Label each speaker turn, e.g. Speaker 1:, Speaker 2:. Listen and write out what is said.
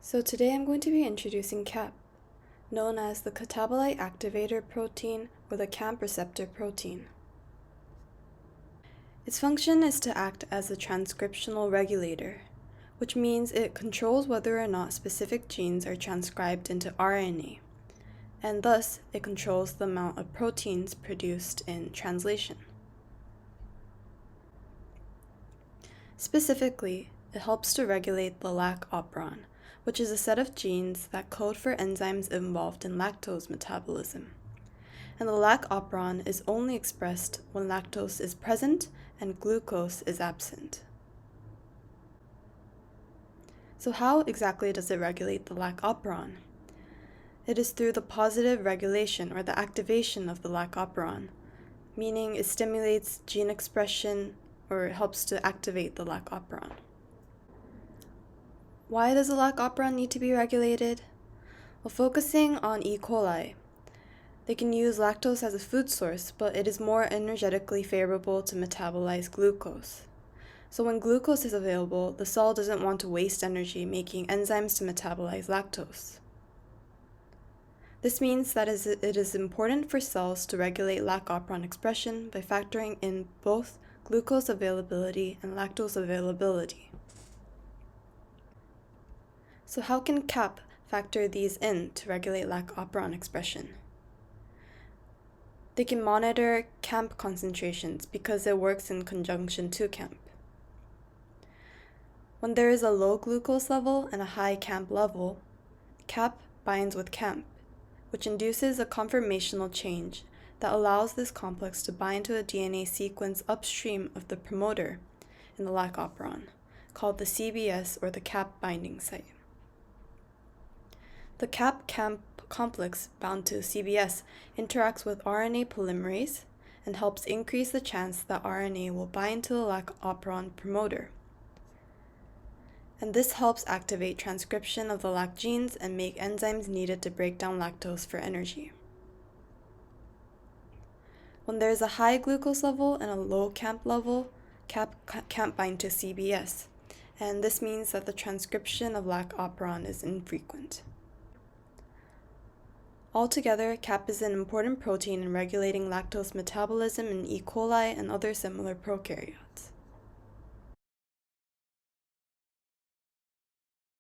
Speaker 1: So today I'm going to be introducing CAP, known as the Catabolite Activator protein or the CAMP receptor protein. Its function is to act as a transcriptional regulator, which means it controls whether or not specific genes are transcribed into RNA, and thus it controls the amount of proteins produced in translation. Specifically, it helps to regulate the lac operon, which is a set of genes that code for enzymes involved in lactose metabolism. And the lac operon is only expressed when lactose is present and glucose is absent. So how exactly does it regulate the lac operon? It is through the positive regulation or the activation of the lac operon, meaning it stimulates gene expression or it helps to activate the lac operon. Why does the lac operon need to be regulated? Well, focusing on E. coli, they can use lactose as a food source, but it is more energetically favorable to metabolize glucose. So when glucose is available, the cell doesn't want to waste energy making enzymes to metabolize lactose. This means that it is important for cells to regulate lac operon expression by factoring in both glucose availability and lactose availability. So how can CAP factor these in to regulate lac operon expression? They can monitor CAMP concentrations because it works in conjunction to CAMP. When there is a low glucose level and a high CAMP level, CAP binds with CAMP, which induces a conformational change that allows this complex to bind to a DNA sequence upstream of the promoter in the lac operon, called the CBS or the CAP binding site. The CAP-CAMP complex bound to CBS interacts with RNA polymerase and helps increase the chance that RNA will bind to the lac operon promoter. And this helps activate transcription of the lac genes and make enzymes needed to break down lactose for energy. When there is a high glucose level and a low CAMP level, CAP can't bind to CBS, and this means that the transcription of lac operon is infrequent. Altogether, CAP is an important protein in regulating lactose metabolism in E. coli and other similar prokaryotes.